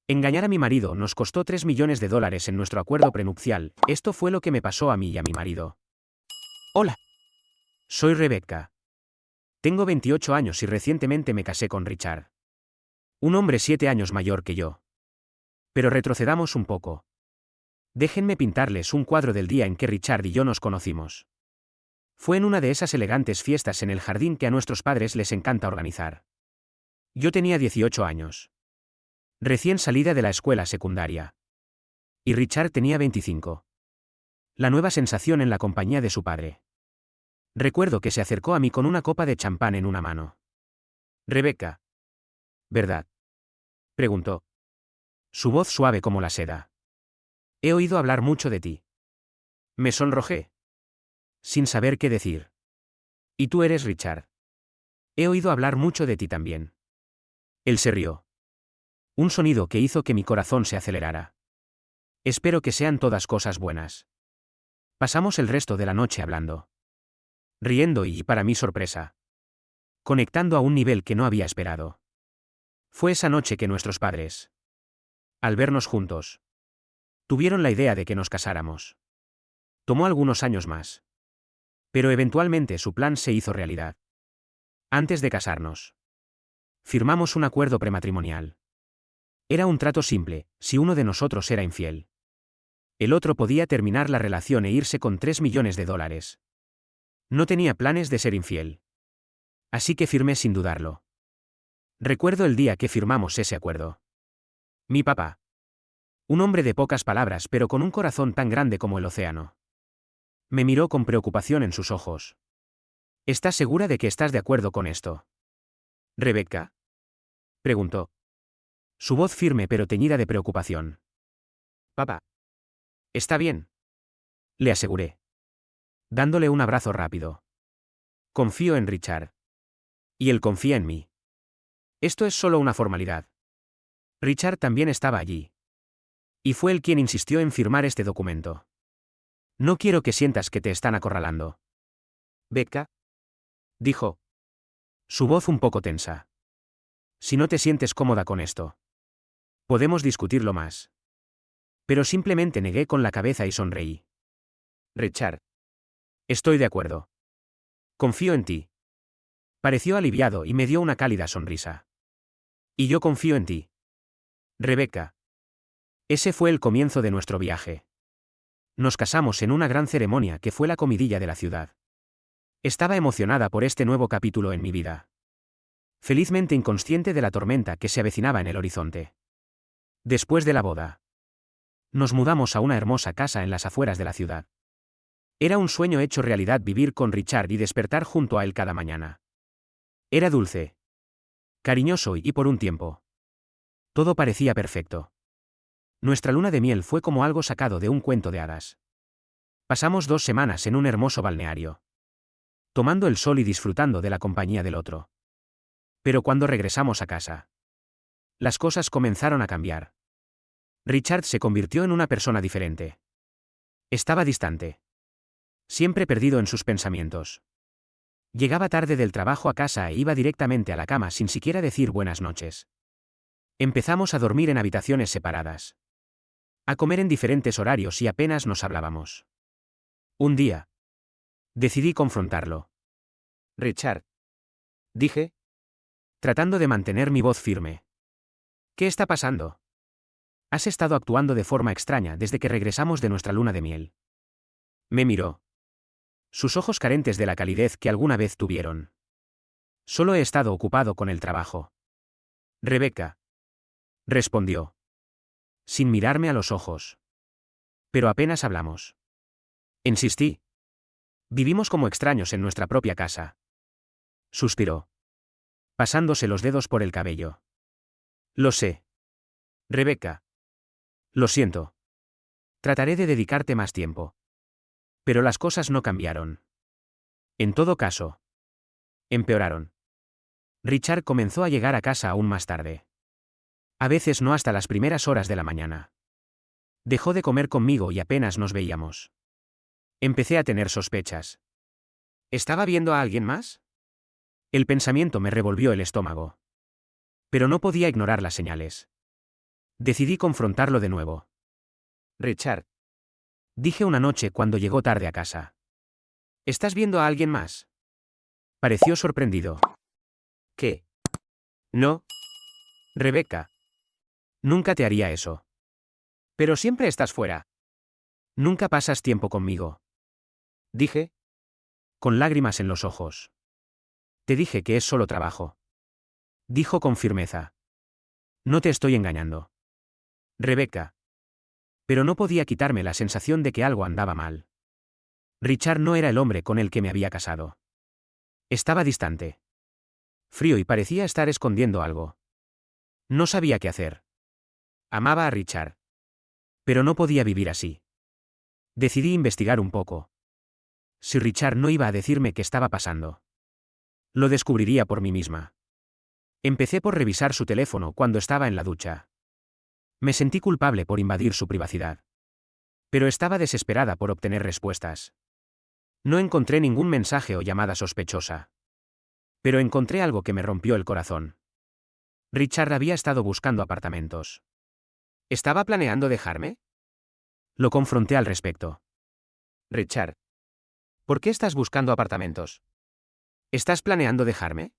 Engañar a mi marido nos costó $3 millones en nuestro acuerdo prenupcial. Esto fue lo que me pasó a mí y a mi marido. Hola. Soy Rebecca. Tengo 28 años y recientemente me casé con Richard. Un hombre 7 años mayor que yo. Pero retrocedamos un poco. Déjenme pintarles un cuadro del día en que Richard y yo nos conocimos. Fue en una de esas elegantes fiestas en el jardín que a nuestros padres les encanta organizar. Yo tenía 18 años. Recién salida de la escuela secundaria. Y Richard tenía 25. La nueva sensación en la compañía de su padre. Recuerdo que se acercó a mí con una copa de champán en una mano. Rebecca. ¿Verdad? Preguntó. Su voz suave como la seda. He oído hablar mucho de ti. Me sonrojé. Sin saber qué decir. ¿Y tú eres Richard? He oído hablar mucho de ti también. Él se rió. Un sonido que hizo que mi corazón se acelerara. Espero que sean todas cosas buenas. Pasamos el resto de la noche hablando. Riendo y, para mi sorpresa, conectando a un nivel que no había esperado. Fue esa noche que nuestros padres, al vernos juntos, tuvieron la idea de que nos casáramos. Tomó algunos años más. Pero eventualmente su plan se hizo realidad. Antes de casarnos, firmamos un acuerdo prematrimonial. Era un trato simple: si uno de nosotros era infiel, el otro podía terminar la relación e irse con $3 millones. No tenía planes de ser infiel. Así que firmé sin dudarlo. Recuerdo el día que firmamos ese acuerdo. Mi papá. Un hombre de pocas palabras pero con un corazón tan grande como el océano. Me miró con preocupación en sus ojos. ¿Estás segura de que estás de acuerdo con esto? ¿Rebecca? Preguntó. Su voz firme pero teñida de preocupación. Papá. Está bien. Le aseguré. Dándole un abrazo rápido. Confío en Richard. Y él confía en mí. Esto es solo una formalidad. Richard también estaba allí. Y fue él quien insistió en firmar este documento. No quiero que sientas que te están acorralando. Becca. Dijo. Su voz un poco tensa. Si no te sientes cómoda con esto, podemos discutirlo más. Pero simplemente negué con la cabeza y sonreí. Richard. Estoy de acuerdo. Confío en ti. Pareció aliviado y me dio una cálida sonrisa. Y yo confío en ti. Rebecca. Ese fue el comienzo de nuestro viaje. Nos casamos en una gran ceremonia que fue la comidilla de la ciudad. Estaba emocionada por este nuevo capítulo en mi vida. Felizmente inconsciente de la tormenta que se avecinaba en el horizonte. Después de la boda, nos mudamos a una hermosa casa en las afueras de la ciudad. Era un sueño hecho realidad vivir con Richard y despertar junto a él cada mañana. Era dulce, cariñoso y por un tiempo, todo parecía perfecto. Nuestra luna de miel fue como algo sacado de un cuento de hadas. Pasamos 2 semanas en un hermoso balneario, tomando el sol y disfrutando de la compañía del otro. Pero cuando regresamos a casa, las cosas comenzaron a cambiar. Richard se convirtió en una persona diferente. Estaba distante. Siempre perdido en sus pensamientos. Llegaba tarde del trabajo a casa e iba directamente a la cama sin siquiera decir buenas noches. Empezamos a dormir en habitaciones separadas. A comer en diferentes horarios y apenas nos hablábamos. Un día, decidí confrontarlo. Richard. Dije, tratando de mantener mi voz firme. ¿Qué está pasando? Has estado actuando de forma extraña desde que regresamos de nuestra luna de miel. Me miró. Sus ojos carentes de la calidez que alguna vez tuvieron. Solo he estado ocupado con el trabajo. Rebecca. Respondió. Sin mirarme a los ojos. Pero apenas hablamos. Insistí. Vivimos como extraños en nuestra propia casa. Suspiró. Pasándose los dedos por el cabello. Lo sé. Rebecca. Lo siento. Trataré de dedicarte más tiempo. Pero las cosas no cambiaron. En todo caso, empeoraron. Richard comenzó a llegar a casa aún más tarde. A veces no hasta las primeras horas de la mañana. Dejó de comer conmigo y apenas nos veíamos. Empecé a tener sospechas. ¿Estaba viendo a alguien más? El pensamiento me revolvió el estómago. Pero no podía ignorar las señales. Decidí confrontarlo de nuevo. Richard. Dije una noche cuando llegó tarde a casa. ¿Estás viendo a alguien más? Pareció sorprendido. ¿Qué? No. Rebecca. Nunca te haría eso. Pero siempre estás fuera. Nunca pasas tiempo conmigo. Dije. Con lágrimas en los ojos. Te dije que es solo trabajo. Dijo con firmeza. No te estoy engañando. Rebecca. Pero no podía quitarme la sensación de que algo andaba mal. Richard no era el hombre con el que me había casado. Estaba distante. Frío y parecía estar escondiendo algo. No sabía qué hacer. Amaba a Richard. Pero no podía vivir así. Decidí investigar un poco. Si Richard no iba a decirme qué estaba pasando, lo descubriría por mí misma. Empecé por revisar su teléfono cuando estaba en la ducha. Me sentí culpable por invadir su privacidad. Pero estaba desesperada por obtener respuestas. No encontré ningún mensaje o llamada sospechosa. Pero encontré algo que me rompió el corazón. Richard había estado buscando apartamentos. ¿Estaba planeando dejarme? Lo confronté al respecto. Richard. ¿Por qué estás buscando apartamentos? ¿Estás planeando dejarme?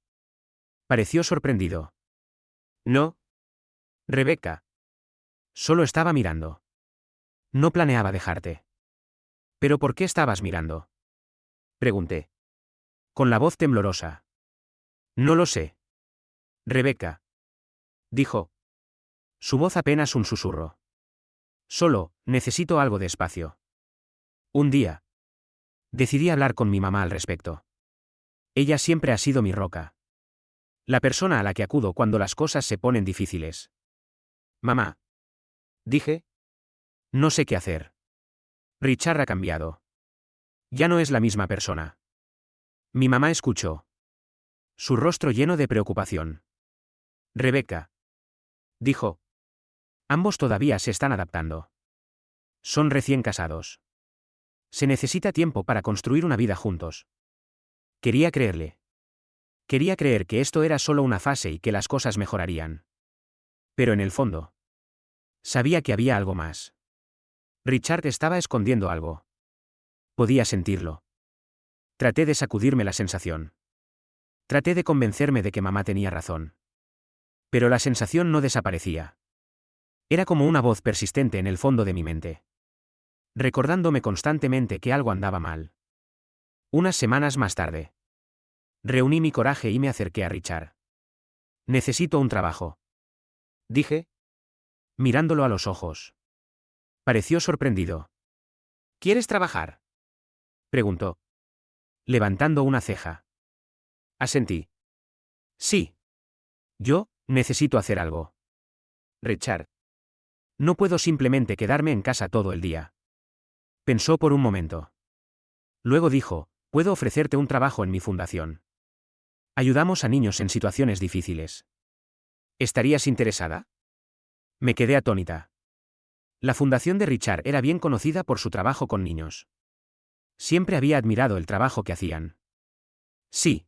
Pareció sorprendido. No. Rebecca. Solo estaba mirando. No planeaba dejarte. ¿Pero por qué estabas mirando? Pregunté. Con la voz temblorosa. No lo sé. Rebecca. Dijo. Su voz apenas un susurro. Solo, necesito algo de espacio. Un día. Decidí hablar con mi mamá al respecto. Ella siempre ha sido mi roca. La persona a la que acudo cuando las cosas se ponen difíciles. Mamá. Dije. No sé qué hacer. Richard ha cambiado. Ya no es la misma persona. Mi mamá escuchó. Su rostro lleno de preocupación. Rebecca. Dijo. Ambos todavía se están adaptando. Son recién casados. Se necesita tiempo para construir una vida juntos. Quería creerle. Quería creer que esto era solo una fase y que las cosas mejorarían. Pero en el fondo, sabía que había algo más. Richard estaba escondiendo algo. Podía sentirlo. Traté de sacudirme la sensación. Traté de convencerme de que mamá tenía razón. Pero la sensación no desaparecía. Era como una voz persistente en el fondo de mi mente, recordándome constantemente que algo andaba mal. Unas semanas más tarde, reuní mi coraje y me acerqué a Richard. Necesito un trabajo. Dije, mirándolo a los ojos. Pareció sorprendido. ¿Quieres trabajar? Preguntó, levantando una ceja. Asentí. Sí. Yo, necesito hacer algo. Richard. No puedo simplemente quedarme en casa todo el día. Pensó por un momento. Luego dijo, puedo ofrecerte un trabajo en mi fundación. Ayudamos a niños en situaciones difíciles. ¿Estarías interesada? Me quedé atónita. La fundación de Richard era bien conocida por su trabajo con niños. Siempre había admirado el trabajo que hacían. Sí.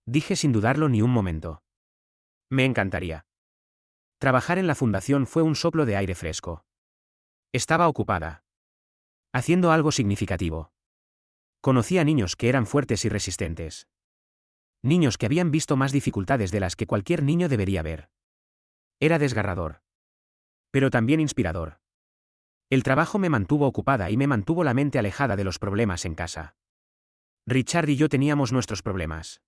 Dije sin dudarlo ni un momento. Me encantaría. Trabajar en la fundación fue un soplo de aire fresco. Estaba ocupada. Haciendo algo significativo. Conocí a niños que eran fuertes y resistentes. Niños que habían visto más dificultades de las que cualquier niño debería ver. Era desgarrador. Pero también inspirador. El trabajo me mantuvo ocupada y me mantuvo la mente alejada de los problemas en casa. Richard y yo teníamos nuestros problemas.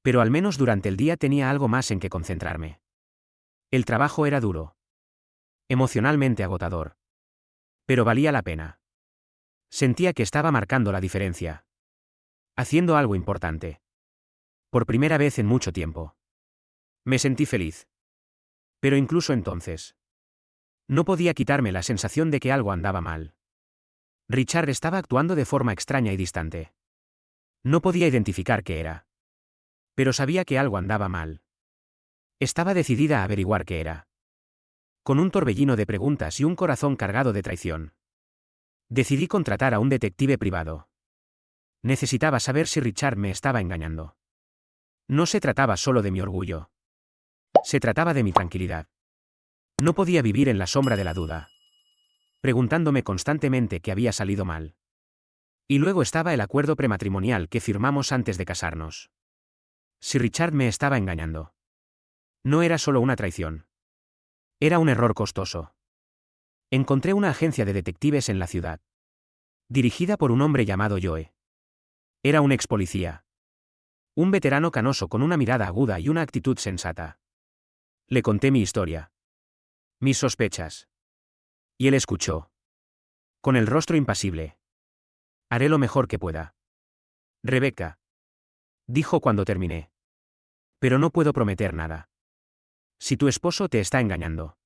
Pero al menos durante el día tenía algo más en que concentrarme. El trabajo era duro. Emocionalmente agotador. Pero valía la pena. Sentía que estaba marcando la diferencia. Haciendo algo importante. Por primera vez en mucho tiempo. Me sentí feliz. Pero incluso entonces, no podía quitarme la sensación de que algo andaba mal. Richard estaba actuando de forma extraña y distante. No podía identificar qué era. Pero sabía que algo andaba mal. Estaba decidida a averiguar qué era. Con un torbellino de preguntas y un corazón cargado de traición, decidí contratar a un detective privado. Necesitaba saber si Richard me estaba engañando. No se trataba solo de mi orgullo. Se trataba de mi tranquilidad. No podía vivir en la sombra de la duda, preguntándome constantemente qué había salido mal. Y luego estaba el acuerdo prematrimonial que firmamos antes de casarnos. Si Richard me estaba engañando. No era solo una traición. Era un error costoso. Encontré una agencia de detectives en la ciudad, dirigida por un hombre llamado Joe. Era un ex policía. Un veterano canoso con una mirada aguda y una actitud sensata. Le conté mi historia. Mis sospechas. Y él escuchó. Con el rostro impasible. Haré lo mejor que pueda. Rebecca. Dijo cuando terminé. Pero no puedo prometer nada. Si tu esposo te está engañando.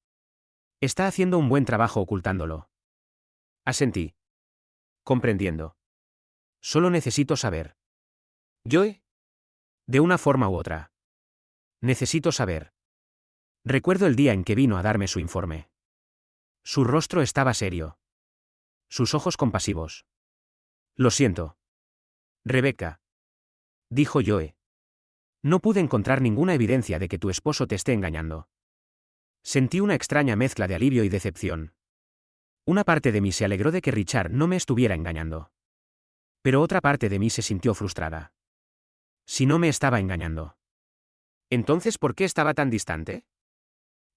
Está haciendo un buen trabajo ocultándolo. Asentí. Comprendiendo. Solo necesito saber. ¿Joe? De una forma u otra. Necesito saber. Recuerdo el día en que vino a darme su informe. Su rostro estaba serio. Sus ojos compasivos. Lo siento. Rebecca. Dijo Joe. No pude encontrar ninguna evidencia de que tu esposo te esté engañando. Sentí una extraña mezcla de alivio y decepción. Una parte de mí se alegró de que Richard no me estuviera engañando. Pero otra parte de mí se sintió frustrada. Si no me estaba engañando. ¿Entonces por qué estaba tan distante?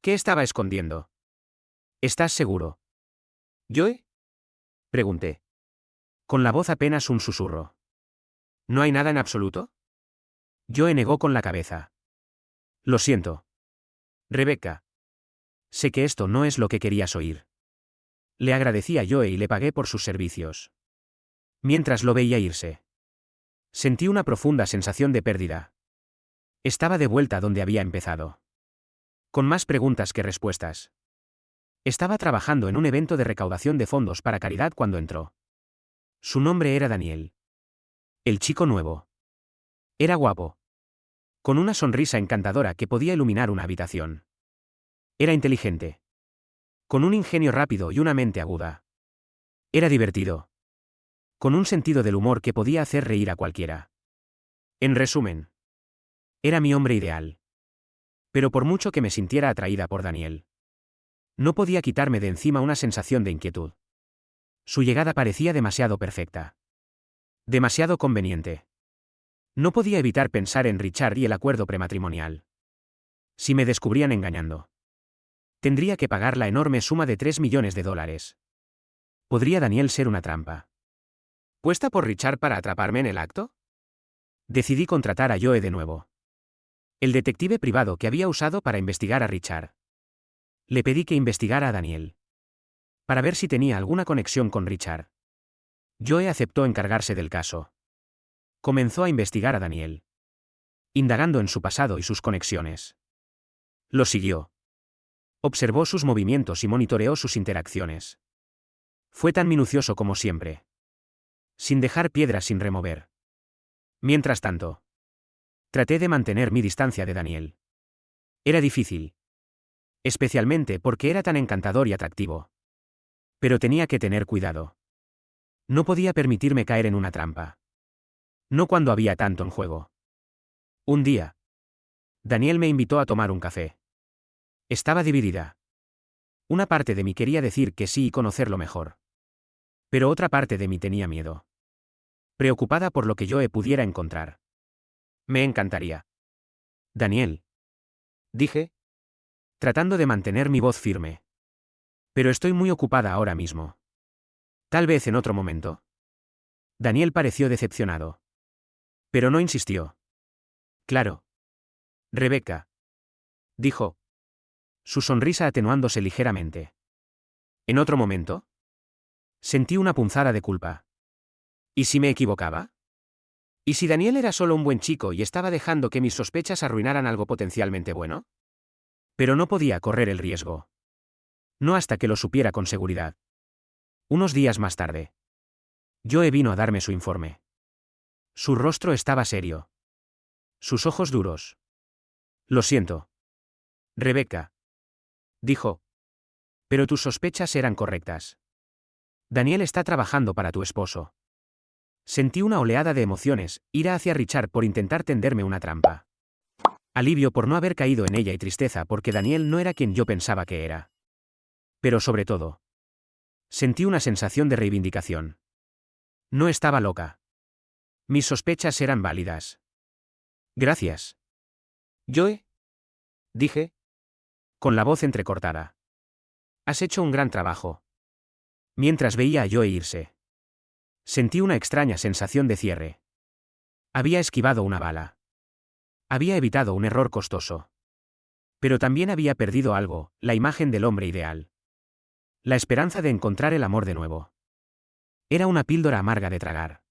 ¿Qué estaba escondiendo? ¿Estás seguro? ¿Joe? Pregunté. Con la voz apenas un susurro. ¿No hay nada en absoluto? Joe negó con la cabeza. Lo siento. Rebecca. Sé que esto no es lo que querías oír. Le agradecí a Joe y le pagué por sus servicios. Mientras lo veía irse. Sentí una profunda sensación de pérdida. Estaba de vuelta donde había empezado. Con más preguntas que respuestas. Estaba trabajando en un evento de recaudación de fondos para caridad cuando entró. Su nombre era Daniel. El chico nuevo. Era guapo. Con una sonrisa encantadora que podía iluminar una habitación. Era inteligente. Con un ingenio rápido y una mente aguda. Era divertido. Con un sentido del humor que podía hacer reír a cualquiera. En resumen. Era mi hombre ideal. Pero por mucho que me sintiera atraída por Daniel. No podía quitarme de encima una sensación de inquietud. Su llegada parecía demasiado perfecta. Demasiado conveniente. No podía evitar pensar en Richard y el acuerdo prematrimonial. Si me descubrían engañando. Tendría que pagar la enorme suma de $3 millones. ¿Podría Daniel ser una trampa? ¿Puesta por Richard para atraparme en el acto? Decidí contratar a Joe de nuevo. El detective privado que había usado para investigar a Richard. Le pedí que investigara a Daniel. Para ver si tenía alguna conexión con Richard. Joe aceptó encargarse del caso. Comenzó a investigar a Daniel. Indagando en su pasado y sus conexiones. Lo siguió. Observó sus movimientos y monitoreó sus interacciones. Fue tan minucioso como siempre. Sin dejar piedras sin remover. Mientras tanto. Traté de mantener mi distancia de Daniel. Era difícil. Especialmente porque era tan encantador y atractivo. Pero tenía que tener cuidado. No podía permitirme caer en una trampa. No cuando había tanto en juego. Un día. Daniel me invitó a tomar un café. Estaba dividida. Una parte de mí quería decir que sí y conocerlo mejor. Pero otra parte de mí tenía miedo. Preocupada por lo que Joe pudiera encontrar. Me encantaría. Daniel. Dije. Tratando de mantener mi voz firme. Pero estoy muy ocupada ahora mismo. Tal vez en otro momento. Daniel pareció decepcionado. Pero no insistió. Claro. Rebecca. Dijo. Su sonrisa atenuándose ligeramente. ¿En otro momento? Sentí una punzada de culpa. ¿Y si me equivocaba? ¿Y si Daniel era solo un buen chico y estaba dejando que mis sospechas arruinaran algo potencialmente bueno? Pero no podía correr el riesgo. No hasta que lo supiera con seguridad. Unos días más tarde. Joe vino a darme su informe. Su rostro estaba serio. Sus ojos duros. Lo siento. Rebecca. Dijo. Pero tus sospechas eran correctas. Daniel está trabajando para tu esposo. Sentí una oleada de emociones, ira hacia Richard por intentar tenderme una trampa. Alivio por no haber caído en ella y tristeza porque Daniel no era quien yo pensaba que era. Pero sobre todo, sentí una sensación de reivindicación. No estaba loca. Mis sospechas eran válidas. Gracias. Joe, dije, con la voz entrecortada. Has hecho un gran trabajo. Mientras veía a Joe irse, sentí una extraña sensación de cierre. Había esquivado una bala. Había evitado un error costoso. Pero también había perdido algo, la imagen del hombre ideal. La esperanza de encontrar el amor de nuevo. Era una píldora amarga de tragar.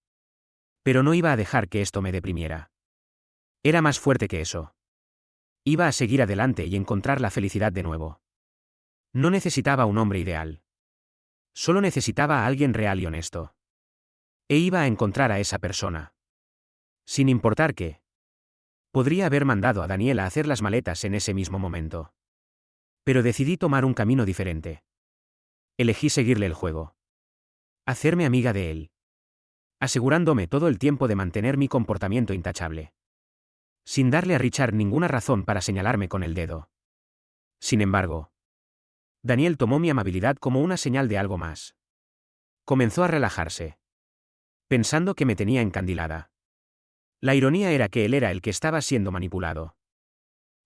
Pero no iba a dejar que esto me deprimiera. Era más fuerte que eso. Iba a seguir adelante y encontrar la felicidad de nuevo. No necesitaba un hombre ideal. Solo necesitaba a alguien real y honesto. E iba a encontrar a esa persona. Sin importar qué. Podría haber mandado a Daniel a hacer las maletas en ese mismo momento. Pero decidí tomar un camino diferente. Elegí seguirle el juego. Hacerme amiga de él. Asegurándome todo el tiempo de mantener mi comportamiento intachable. Sin darle a Richard ninguna razón para señalarme con el dedo. Sin embargo, Daniel tomó mi amabilidad como una señal de algo más. Comenzó a relajarse. Pensando que me tenía encandilada. La ironía era que él era el que estaba siendo manipulado.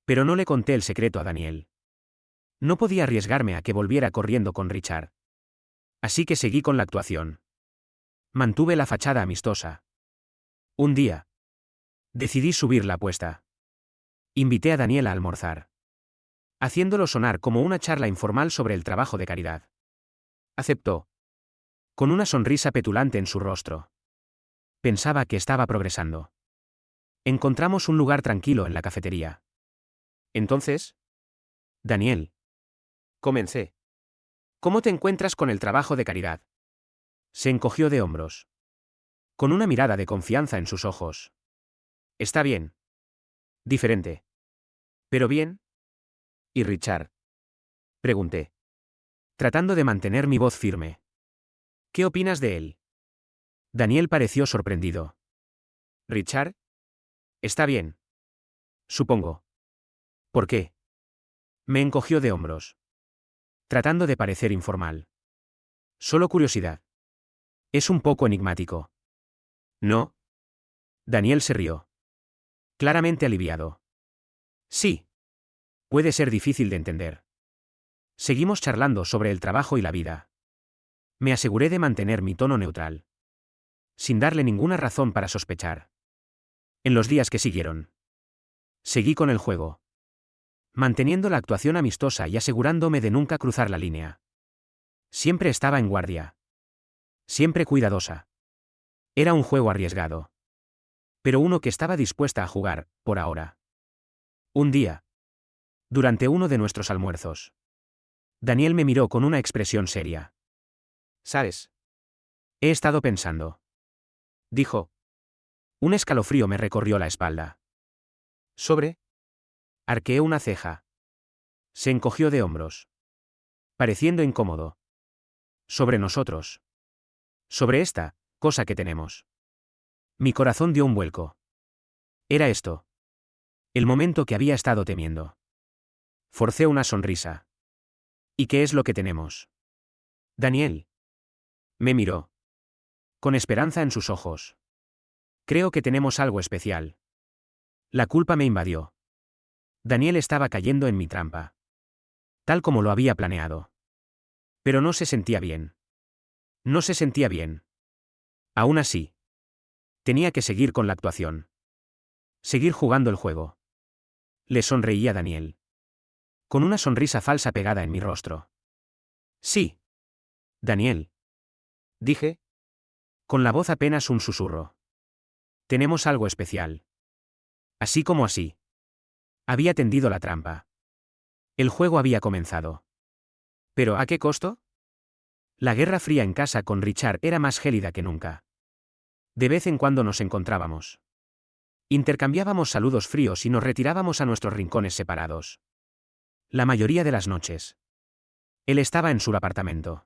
Pero no le conté el secreto a Daniel. No podía arriesgarme a que volviera corriendo con Richard. Así que seguí con la actuación. Mantuve la fachada amistosa. Un día, decidí subir la apuesta. Invité a Daniel a almorzar. Haciéndolo sonar como una charla informal sobre el trabajo de caridad. Aceptó. Con una sonrisa petulante en su rostro. Pensaba que estaba progresando. Encontramos un lugar tranquilo en la cafetería. Entonces, Daniel. Comencé. ¿Cómo te encuentras con el trabajo de caridad? Se encogió de hombros. Con una mirada de confianza en sus ojos. Está bien. Diferente. ¿Pero bien? ¿Y Richard? Pregunté. Tratando de mantener mi voz firme. ¿Qué opinas de él? Daniel pareció sorprendido. ¿Richard? Está bien. Supongo. ¿Por qué? Me encogió de hombros. Tratando de parecer informal. Solo curiosidad. Es un poco enigmático. ¿No? Daniel se rió. Claramente aliviado. Sí. Puede ser difícil de entender. Seguimos charlando sobre el trabajo y la vida. Me aseguré de mantener mi tono neutral. Sin darle ninguna razón para sospechar. En los días que siguieron. Seguí con el juego. Manteniendo la actuación amistosa y asegurándome de nunca cruzar la línea. Siempre estaba en guardia. Siempre cuidadosa. Era un juego arriesgado. Pero uno que estaba dispuesta a jugar, por ahora. Un día. Durante uno de nuestros almuerzos. Daniel me miró con una expresión seria. ¿Sabes? He estado pensando. Dijo. Un escalofrío me recorrió la espalda. ¿Sobre? Arqueé una ceja. Se encogió de hombros. Pareciendo incómodo. Sobre nosotros. Sobre esta cosa que tenemos. Mi corazón dio un vuelco. Era esto. El momento que había estado temiendo. Forcé una sonrisa. ¿Y qué es lo que tenemos? Daniel. Me miró. Con esperanza en sus ojos. Creo que tenemos algo especial. La culpa me invadió. Daniel estaba cayendo en mi trampa. Tal como lo había planeado. Pero no se sentía bien. No se sentía bien. Aún así. Tenía que seguir con la actuación. Seguir jugando el juego. Le sonreí a Daniel. Con una sonrisa falsa pegada en mi rostro. Sí. Daniel. Dije. Con la voz apenas un susurro. Tenemos algo especial. Así como así. Había tendido la trampa. El juego había comenzado. ¿Pero a qué costo? La guerra fría en casa con Richard era más gélida que nunca. De vez en cuando nos encontrábamos. Intercambiábamos saludos fríos y nos retirábamos a nuestros rincones separados. La mayoría de las noches. Él estaba en su apartamento.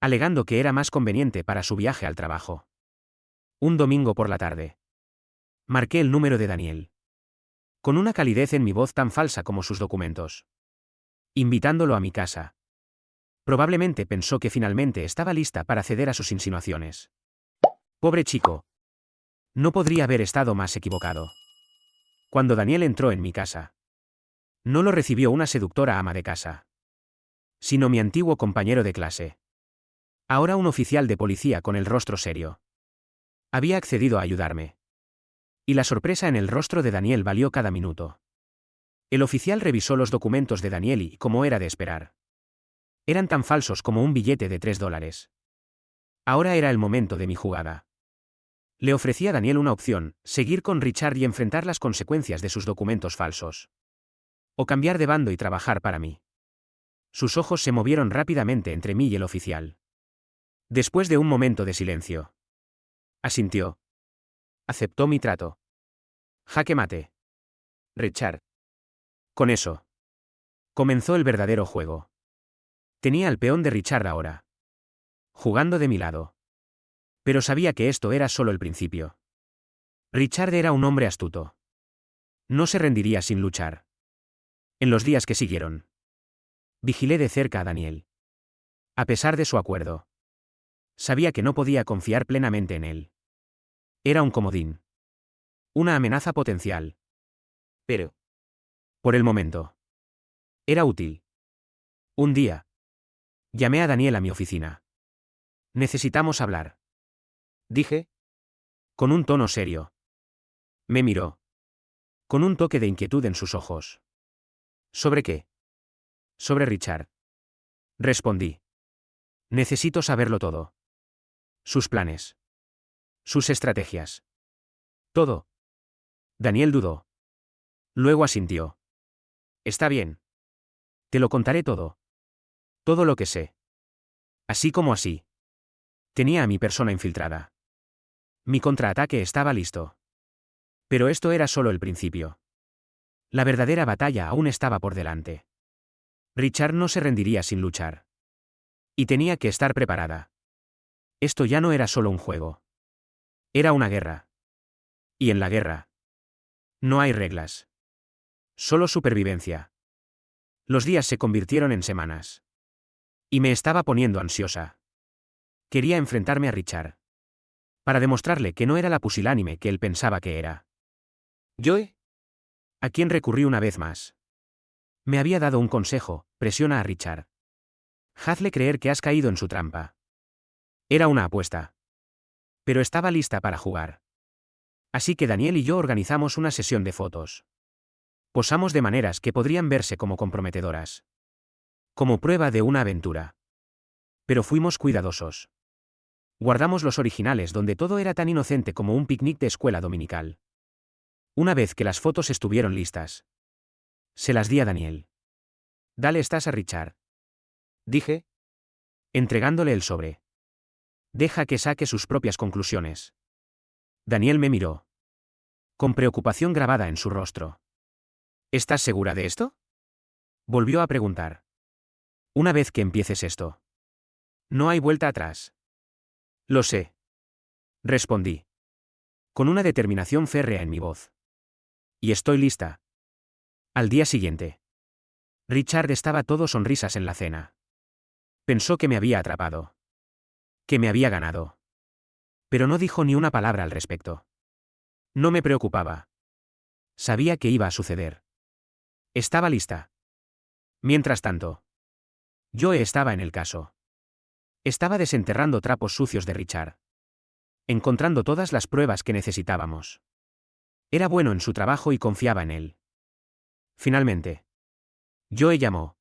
Alegando que era más conveniente para su viaje al trabajo. Un domingo por la tarde. Marqué el número de Daniel. con una calidez en mi voz tan falsa como sus documentos. Invitándolo a mi casa. Probablemente pensó que finalmente estaba lista para ceder a sus insinuaciones. Pobre chico. No podría haber estado más equivocado. Cuando Daniel entró en mi casa, no lo recibió una seductora ama de casa, sino mi antiguo compañero de clase. Ahora un oficial de policía con el rostro serio. Había accedido a ayudarme. Y la sorpresa en el rostro de Daniel valió cada minuto. El oficial revisó los documentos de Daniel y, como era de esperar, eran tan falsos como un billete de $3. Ahora era el momento de mi jugada. Le ofrecí a Daniel una opción: seguir con Richard y enfrentar las consecuencias de sus documentos falsos. O cambiar de bando y trabajar para mí. Sus ojos se movieron rápidamente entre mí y el oficial. Después de un momento de silencio, asintió. Aceptó mi trato. Jaque mate. Richard. Con eso, comenzó el verdadero juego. Tenía al peón de Richard ahora, jugando de mi lado. Pero sabía que esto era solo el principio. Richard era un hombre astuto. No se rendiría sin luchar. En los días que siguieron, vigilé de cerca a Daniel. A pesar de su acuerdo, sabía que no podía confiar plenamente en él. Era un comodín. Una amenaza potencial. Pero, por el momento, era útil. Un día, llamé a Daniel a mi oficina. Necesitamos hablar, dije, con un tono serio. Me miró, con un toque de inquietud en sus ojos. ¿Sobre qué? Sobre Richard. Respondí. Necesito saberlo todo. Sus planes. Sus estrategias. Todo. Daniel dudó. Luego asintió. Está bien. Te lo contaré todo. Todo lo que sé. Así como así. Tenía a mi persona infiltrada. Mi contraataque estaba listo. Pero esto era solo el principio. La verdadera batalla aún estaba por delante. Richard no se rendiría sin luchar. Y tenía que estar preparada. Esto ya no era solo un juego. Era una guerra. Y en la guerra, no hay reglas. Solo supervivencia. Los días se convirtieron en semanas. Y me estaba poniendo ansiosa. Quería enfrentarme a Richard. Para demostrarle que no era la pusilánime que él pensaba que era. ¿Joe? ¿A quién recurrí una vez más? Me había dado un consejo: presiona a Richard. Hazle creer que has caído en su trampa. Era una apuesta. Pero estaba lista para jugar. Así que Daniel y yo organizamos una sesión de fotos. Posamos de maneras que podrían verse como comprometedoras. Como prueba de una aventura. Pero fuimos cuidadosos. Guardamos los originales donde todo era tan inocente como un picnic de escuela dominical. Una vez que las fotos estuvieron listas, se las di a Daniel. Dale estas a Richard, dije, entregándole el sobre. Deja que saque sus propias conclusiones. Daniel me miró, con preocupación grabada en su rostro. ¿Estás segura de esto? Volvió a preguntar. Una vez que empieces esto, no hay vuelta atrás. Lo sé. Respondí, con una determinación férrea en mi voz. Y estoy lista. Al día siguiente, Richard estaba todo sonrisas en la cena. Pensó que me había atrapado. Que me había ganado. Pero no dijo ni una palabra al respecto. No me preocupaba. Sabía que iba a suceder. Estaba lista. Mientras tanto, yo estaba en el caso. Estaba desenterrando trapos sucios de Richard. Encontrando todas las pruebas que necesitábamos. Era bueno en su trabajo y confiaba en él. Finalmente, Joe llamó.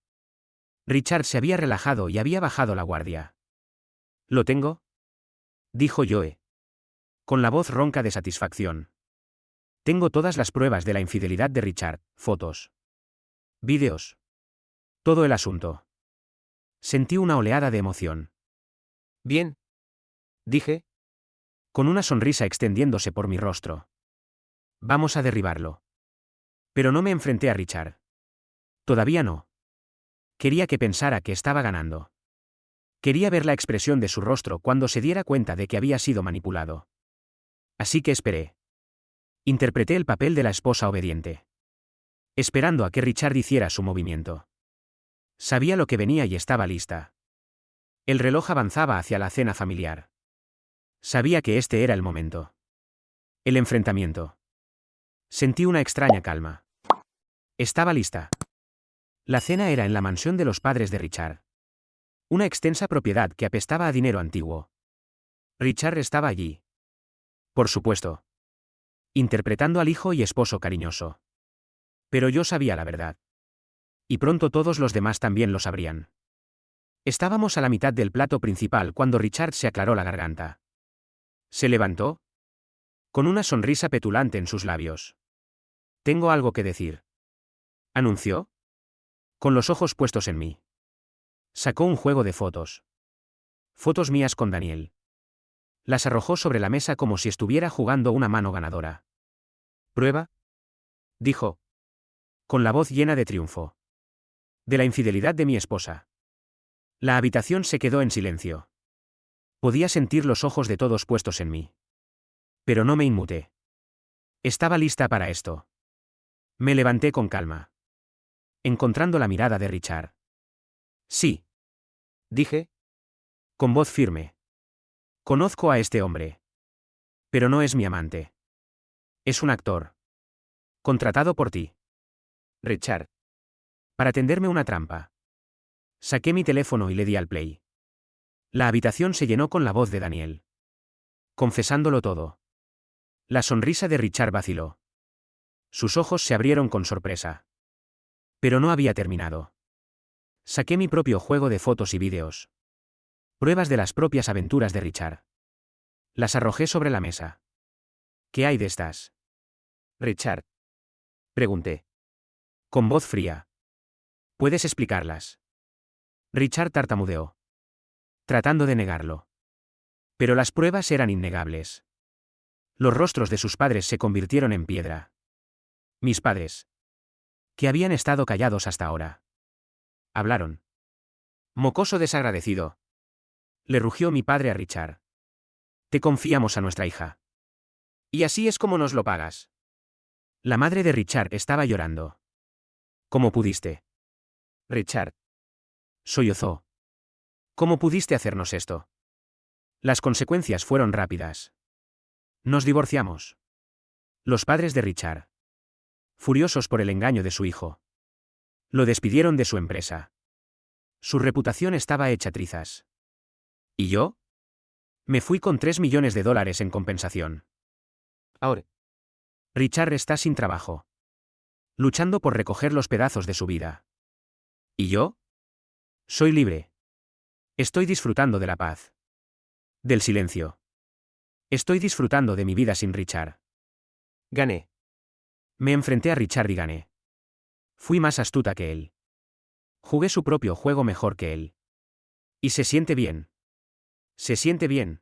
Richard se había relajado y había bajado la guardia. ¿Lo tengo?, dijo Joe, con la voz ronca de satisfacción. Tengo todas las pruebas de la infidelidad de Richard: fotos, vídeos, todo el asunto. Sentí una oleada de emoción. Bien, dije, con una sonrisa extendiéndose por mi rostro. Vamos a derribarlo. Pero no me enfrenté a Richard. Todavía no. Quería que pensara que estaba ganando. Quería ver la expresión de su rostro cuando se diera cuenta de que había sido manipulado. Así que esperé. Interpreté el papel de la esposa obediente. esperando a que Richard hiciera su movimiento. Sabía lo que venía y estaba lista. El reloj avanzaba hacia la cena familiar. Sabía que este era el momento. El enfrentamiento. Sentí una extraña calma. Estaba lista. La cena era en la mansión de los padres de Richard. Una extensa propiedad que apestaba a dinero antiguo. Richard estaba allí. Por supuesto. Interpretando al hijo y esposo cariñoso. Pero yo sabía la verdad. Y pronto todos los demás también lo sabrían. Estábamos a la mitad del plato principal cuando Richard se aclaró la garganta. Se levantó. Con una sonrisa petulante en sus labios. Tengo algo que decir. Anunció. Con los ojos puestos en mí. Sacó un juego de fotos. Fotos mías con Daniel. Las arrojó sobre la mesa como si estuviera jugando una mano ganadora. ¿Prueba? Dijo. Con la voz llena de triunfo. De la infidelidad de mi esposa. La habitación se quedó en silencio. Podía sentir los ojos de todos puestos en mí. Pero no me inmuté. Estaba lista para esto. Me levanté con calma. Encontrando la mirada de Richard. Sí. Dije. Con voz firme. Conozco a este hombre. Pero no es mi amante. Es un actor. Contratado por ti. Richard. Para tenderme una trampa. Saqué mi teléfono y le di al play. La habitación se llenó con la voz de Daniel. Confesándolo todo. La sonrisa de Richard vaciló. Sus ojos se abrieron con sorpresa. Pero no había terminado. Saqué mi propio juego de fotos y vídeos. Pruebas de las propias aventuras de Richard. Las arrojé sobre la mesa. ¿Qué hay de estas? Richard. Pregunté. Con voz fría. ¿Puedes explicarlas? Richard tartamudeó. Tratando de negarlo. Pero las pruebas eran innegables. Los rostros de sus padres se convirtieron en piedra. Mis padres. Que habían estado callados hasta ahora. Hablaron. Mocoso desagradecido. Le rugió mi padre a Richard. Te confiamos a nuestra hija. Y así es como nos lo pagas. La madre de Richard estaba llorando. ¿Cómo pudiste? Richard. Sollozó. ¿Cómo pudiste hacernos esto? Las consecuencias fueron rápidas. Nos divorciamos. Los padres de Richard. Furiosos por el engaño de su hijo. Lo despidieron de su empresa. Su reputación estaba hecha trizas. ¿Y yo? Me fui con $3 millones en compensación. Ahora. Richard está sin trabajo. Luchando por recoger los pedazos de su vida. ¿Y yo? Soy libre. Estoy disfrutando de la paz. Del silencio. Estoy disfrutando de mi vida sin Richard. Gané. Me enfrenté a Richard y gané. Fui más astuta que él. Jugué su propio juego mejor que él. Y se siente bien. Se siente bien.